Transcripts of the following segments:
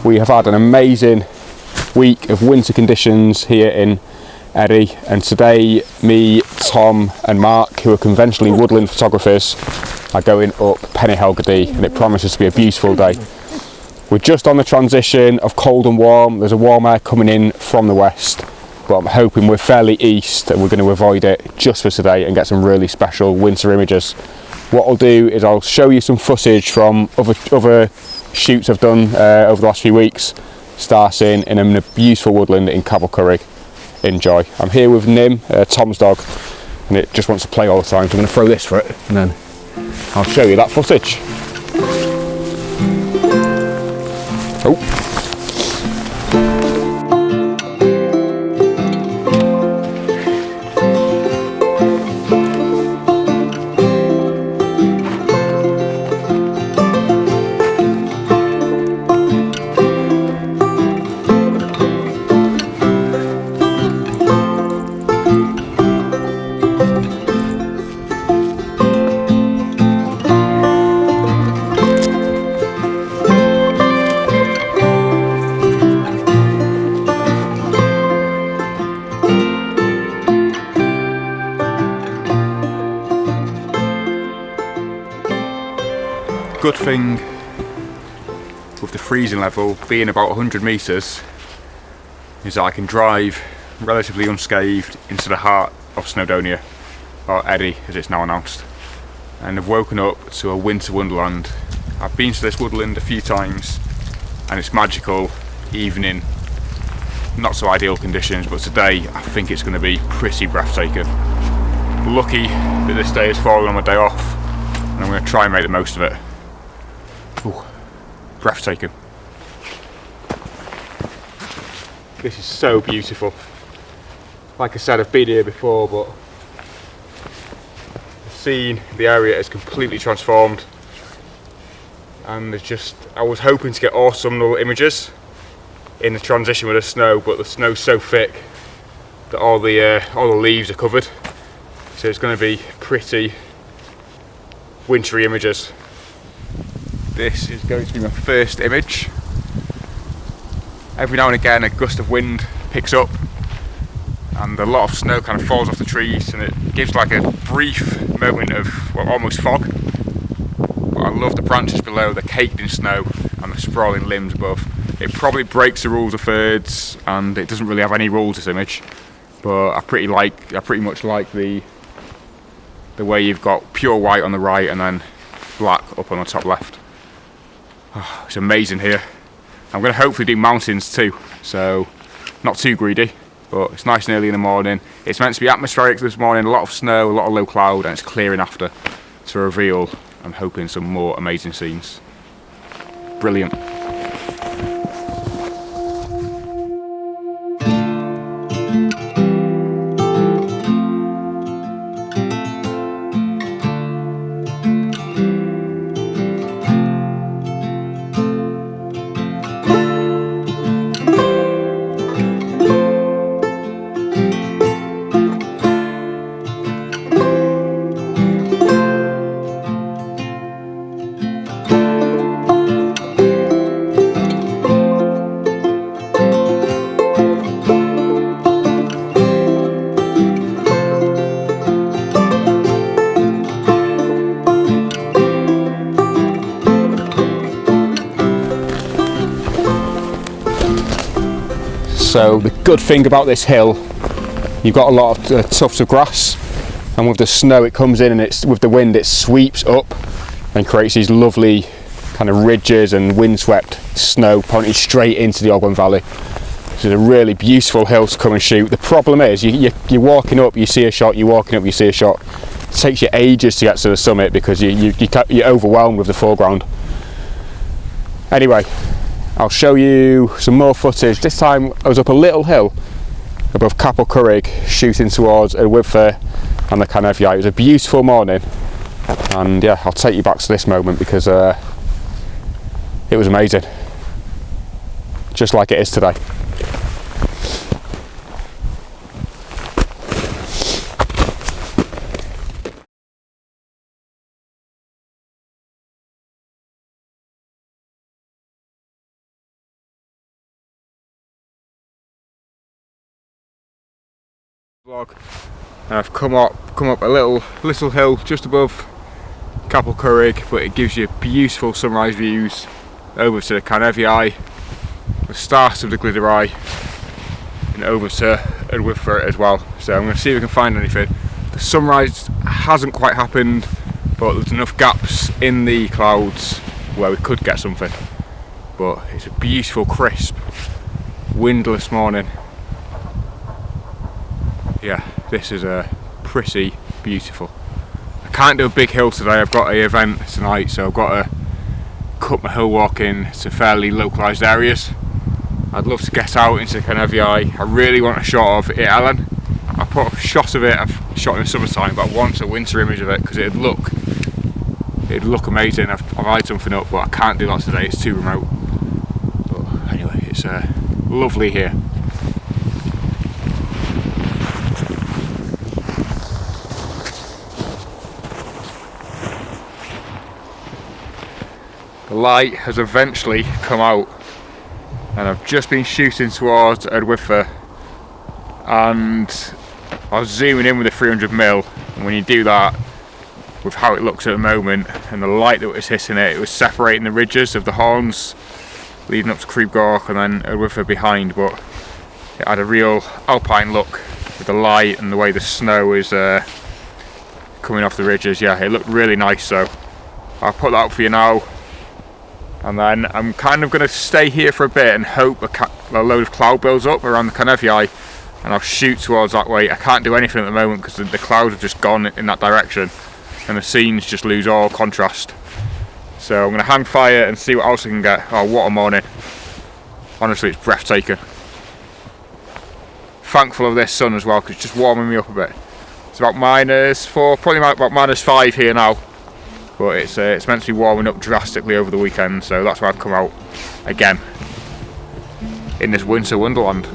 We have had an amazing week of winter conditions here in Eryri, and today me, Tom and Mark, who are conventionally woodland photographers, are going up Penny Helgady, and it promises to be a beautiful day. We're just on the transition of cold and warm. There's a warm air coming in from the west, but I'm hoping we're fairly east and we're going to avoid it just for today and get some really special winter images. What I'll do is I'll show you some footage from other shoots I've done over the last few weeks, starting in a beautiful woodland in Currig. Enjoy. I'm here with Nim, Tom's dog, and it just wants to play all the time, so I'm going to throw this for it and then I'll show you that footage. Oh. Good thing with the freezing level being about 100 metres is that I can drive relatively unscathed into the heart of Snowdonia, or Eryri as it's now announced, and I've woken up to a winter wonderland. I've been to this woodland a few times and it's magical even in not so ideal conditions, but today I think it's going to be pretty breathtaking. Lucky that this day has fallen on my day off and I'm going to try and make the most of it. Ooh, breathtaking. This is so beautiful. Like I said, I've been here before, but the scene, the area is completely transformed, and there's just, I was hoping to get autumnal images in the transition with the snow, but the snow's so thick that all the leaves are covered, so it's going to be pretty wintry images. This is going to be my first image. Every now and again a gust of wind picks up and a lot of snow kind of falls off the trees, and it gives like a brief moment of, well, almost fog. But I love the branches below, they're caked in snow, and the sprawling limbs above. It probably breaks the rules of thirds and it doesn't really have any rules, this image, but I pretty much like the way you've got pure white on the right and then black up on the top left. Oh, it's amazing here. I'm going to hopefully do mountains too, so not too greedy, but it's nice and early in the morning. It's meant to be atmospheric this morning, a lot of snow, a lot of low cloud, and it's clearing after to reveal, I'm hoping, some more amazing scenes. Brilliant. So the good thing about this hill, you've got a lot of tufts of grass, and with the snow it comes in and with the wind it sweeps up and creates these lovely kind of ridges and windswept snow pointing straight into the Ogwen Valley. It's a really beautiful hill to come and shoot. The problem is you're walking up, you see a shot, you're walking up, you see a shot. It takes you ages to get to the summit because you're overwhelmed with the foreground. Anyway, I'll show you some more footage. This time I was up a little hill above Currig shooting towards Eryri and the Canevia. It was a beautiful morning, and yeah, I'll take you back to this moment because it was amazing, just like it is today. And I've come up a little hill just above Capel Currig, but it gives you beautiful sunrise views over to the Canneviae, the start of the Gliderai, and over to Eryri as well. So I'm going to see if we can find anything. The sunrise hasn't quite happened, but there's enough gaps in the clouds where we could get something. But it's a beautiful, crisp, windless morning. Yeah, this is pretty beautiful. I can't do a big hill today, I've got an event tonight, so I've got to cut my hill walking to fairly localised areas. I'd love to get out into Canneviae. I really want a shot of it, Ellen. I put a shot of it, I've shot in the summertime, but I want a winter image of it because it'd look amazing. I've eyed something up, but I can't do that today, it's too remote. But anyway, it's lovely here. The light has eventually come out, and I've just been shooting towards Eryri, and I was zooming in with a 300mm, and when you do that, with how it looks at the moment, and the light that was hitting it, it was separating the ridges of the horns, leading up to Crib Goch and then Eryri behind, but it had a real alpine look with the light and the way the snow is coming off the ridges. Yeah, it looked really nice, so I'll put that up for you now. And then I'm kind of going to stay here for a bit and hope a load of cloud builds up around the Canneviae, and I'll shoot towards that way. I can't do anything at the moment because the clouds have just gone in that direction and the scenes just lose all contrast. So I'm going to hang fire and see what else I can get. Oh, what a morning. Honestly, it's breathtaking. Thankful of this sun as well because it's just warming me up a bit. It's about -4, probably about -5 here now. But it's meant to be warming up drastically over the weekend, so that's why I've come out again in this winter wonderland.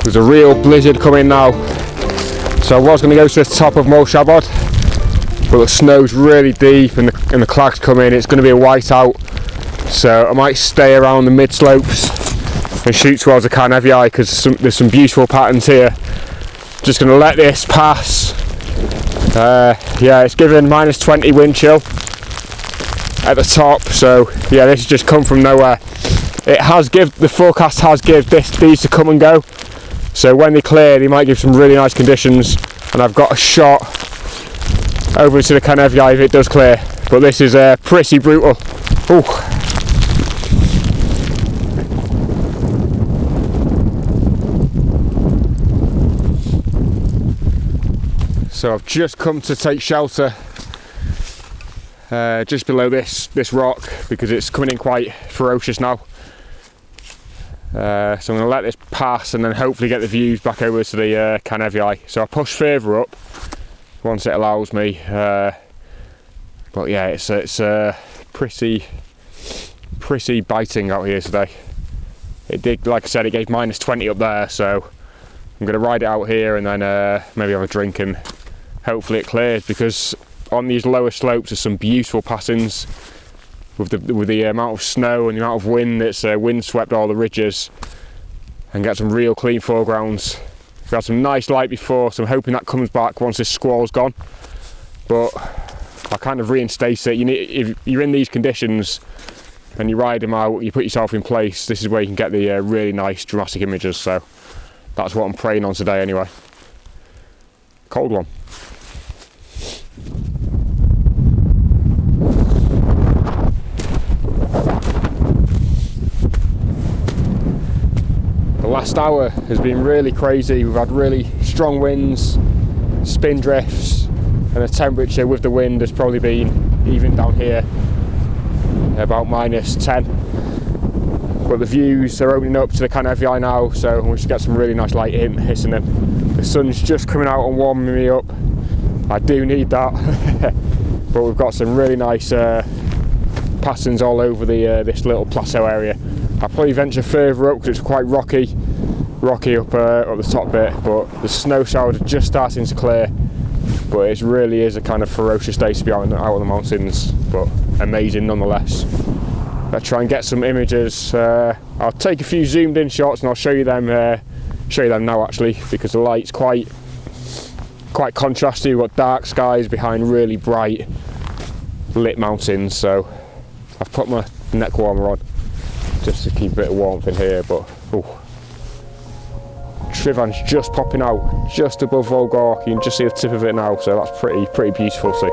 There's a real blizzard coming now, so I was going to go to the top of Mol Shabod, but the snow's really deep and the clags come in. It's going to be a whiteout, so I might stay around the mid slopes and shoot towards the Canneviae because there's some beautiful patterns here. Just going to let this pass. Yeah, it's given -20 wind chill at the top, so yeah, this has just come from nowhere. The forecast has given these to come and go. So when they clear, they might give some really nice conditions, and I've got a shot over to the Canneviae if it does clear. But this is pretty brutal. Ooh. So I've just come to take shelter just below this rock because it's coming in quite ferocious now. So I'm going to let this pass and then hopefully get the views back over to the Canneviae. So I'll push further up once it allows me. But yeah, it's pretty biting out here today. It did, like I said, it gave -20 up there, so I'm going to ride it out here and then maybe have a drink and hopefully it clears, because on these lower slopes there's some beautiful passings with the amount of snow and the amount of wind that's wind swept all the ridges, and get some real clean foregrounds. We had some nice light before, so I'm hoping that comes back once this squall's gone. But I kind of reinstate it. If you're in these conditions and you ride them out, you put yourself in place, this is where you can get the really nice dramatic images. So That's what I'm praying on today anyway. Cold one. The last hour has been really crazy. We've had really strong winds, spin drifts, and the temperature with the wind has probably been, even down here, about -10. But the views are opening up to the kind of Eryri now, so we should get some really nice light hitting them. The sun's just coming out and warming me up. I do need that. But we've got some really nice patterns all over this little plateau area. I'll probably venture further up because it's quite rocky up the top bit, but the snow showers are just starting to clear. But it really is a kind of ferocious day to be out on the mountains, but amazing nonetheless. Let's try and get some images. I'll take a few zoomed in shots and I'll show you them now actually, because the light's quite contrasty. We've got dark skies behind really bright lit mountains, so I've put my neck warmer on just to keep a bit of warmth in here. But Tryffan's just popping out just above Volgork. You can just see the tip of it now, so that's pretty beautiful to see.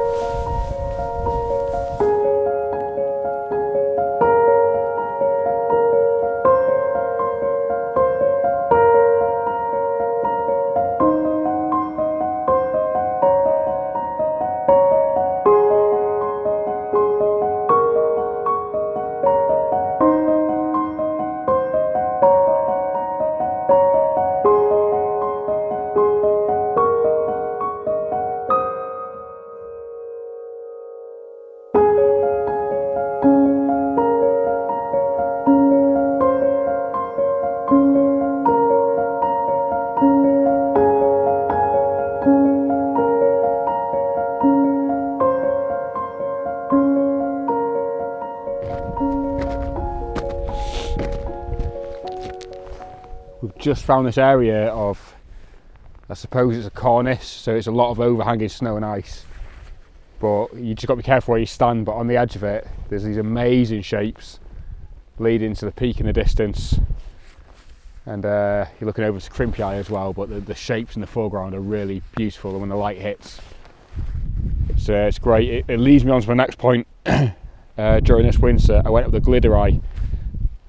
We've just found this area of, I suppose it's a cornice, so it's a lot of overhanging snow and ice, but you just got to be careful where you stand. But on the edge of it there's these amazing shapes leading to the peak in the distance, and you're looking over to Crimpy Eye as well, but the shapes in the foreground are really beautiful, and when the light hits it's great. It leads me on to my next point. During this winter I went up the Glider Eye.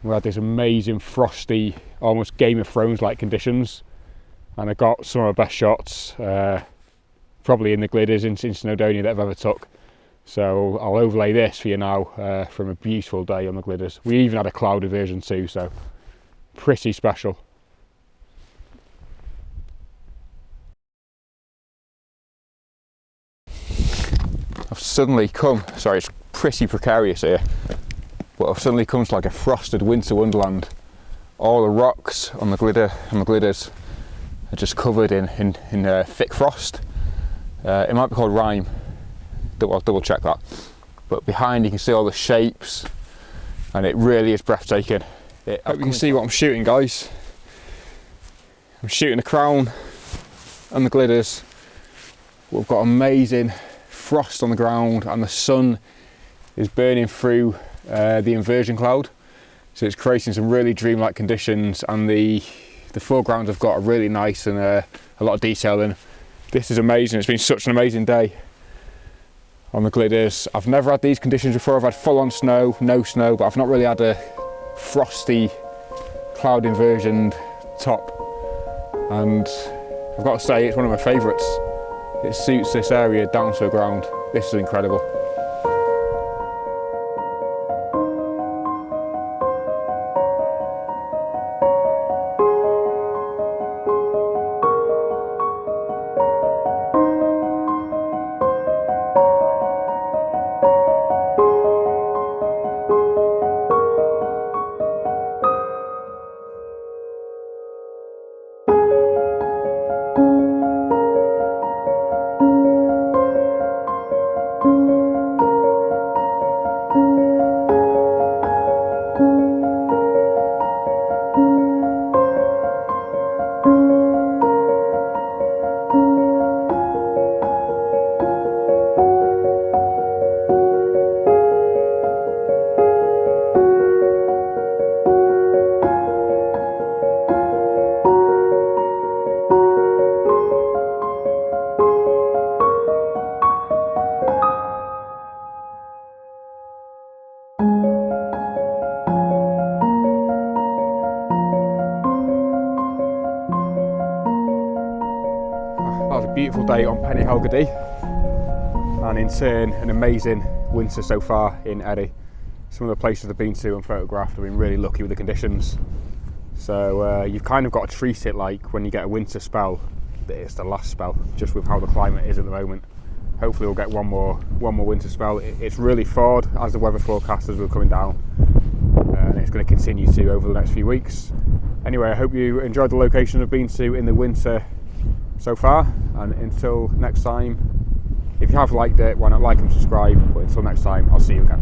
We had this amazing frosty, almost Game of Thrones like conditions, and I got some of my best shots probably in the Gliders in Snowdonia that I've ever took. So I'll overlay this for you now from a beautiful day on the Gliders. We even had a clouded version too, so pretty special. I've suddenly come, sorry it's pretty precarious here, but I've suddenly come to like a frosted winter wonderland. All the rocks on the Gliders are just covered in thick frost. It might be called rime, I'll double check that. But behind you can see all the shapes, and it really is breathtaking. I hope you can see what I'm shooting, guys. I'm shooting the crown and the Gliders. We've got amazing frost on the ground, and the sun is burning through the inversion cloud, so it's creating some really dreamlike conditions, and the foregrounds have got a really nice and a lot of detail in. This is amazing. It's been such an amazing day on the Gliders. I've never had these conditions before. I've had full-on snow, no snow, but I've not really had a frosty cloud inversioned top, and I've got to say it's one of my favourites. It suits this area down to the ground. This is incredible. beautiful day on Penny Helgady, and in turn an amazing winter so far in Eryri. Some of the places I've been to and photographed, I've been really lucky with the conditions. So you've kind of got to treat it like when you get a winter spell, that it's the last spell, just with how the climate is at the moment. Hopefully we'll get one more winter spell. It's really thawed, as the weather forecasters were coming down, and it's going to continue to over the next few weeks. Anyway, I hope you enjoyed the location I've been to in the winter so far, and until next time, if you have liked it, why not like and subscribe, but until next time, I'll see you again.